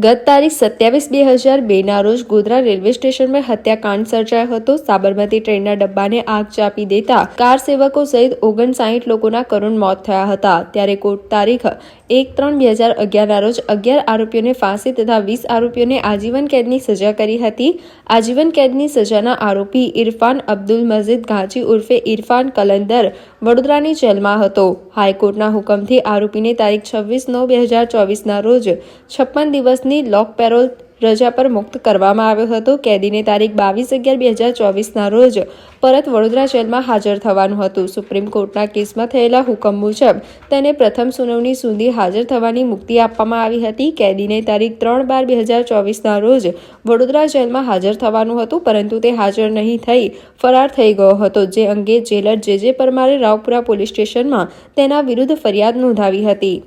ગત તારીખ 27/2002 રોજ ગોધરા રેલવે સ્ટેશનમાં હત્યાકાંડ સર્જાયો હતો। સાબરમતી ટ્રેનના ડબ્બાને આગ ચાપી દેતા કાર સેવકો સહિત 59 લોકોના કરુણ મોત થયા હતા। ત્યારે કોર્ટ તારીખ 1/3/2011 રોજ 11 આરોપીઓને ફાંસી તથા 20 આરોપીઓને આજીવન કેદની સજા કરી હતી। આજીવન કેદની સજાના આરોપી ઇરફાન અબ્દુલ મજીદ ઘાંચી ઉર્ફે ઇરફાન કલંદર વડોદરાની જેલમાં હતો। હાઈકોર્ટના હુકમથી આરોપીને તારીખ 26/9/2024 રોજ 56 દિવસની લોક પેરોલ રજા પર મુક્ત કરવામાં આવ્યો હતો। કેદીને તારીખ 22/11/2024 રોજ પરત વડોદરા જેલમાં હાજર થવાનું હતું। સુપ્રીમ કોર્ટના કેસમાં થયેલા હુકમ મુજબ તેને પ્રથમ સુનાવણી સુધી હાજર થવાની મુક્તિ આપવામાં આવી હતી। કેદીને તારીખ 3/12/2024 રોજ વડોદરા જેલમાં હાજર થવાનું હતું, પરંતુ તે હાજર નહીં થઈ ફરાર થઈ ગયો હતો, જે અંગે જેલર જે પરમારે રાવપુરા પોલીસ સ્ટેશનમાં તેના વિરુદ્ધ ફરિયાદ નોંધાવી હતી।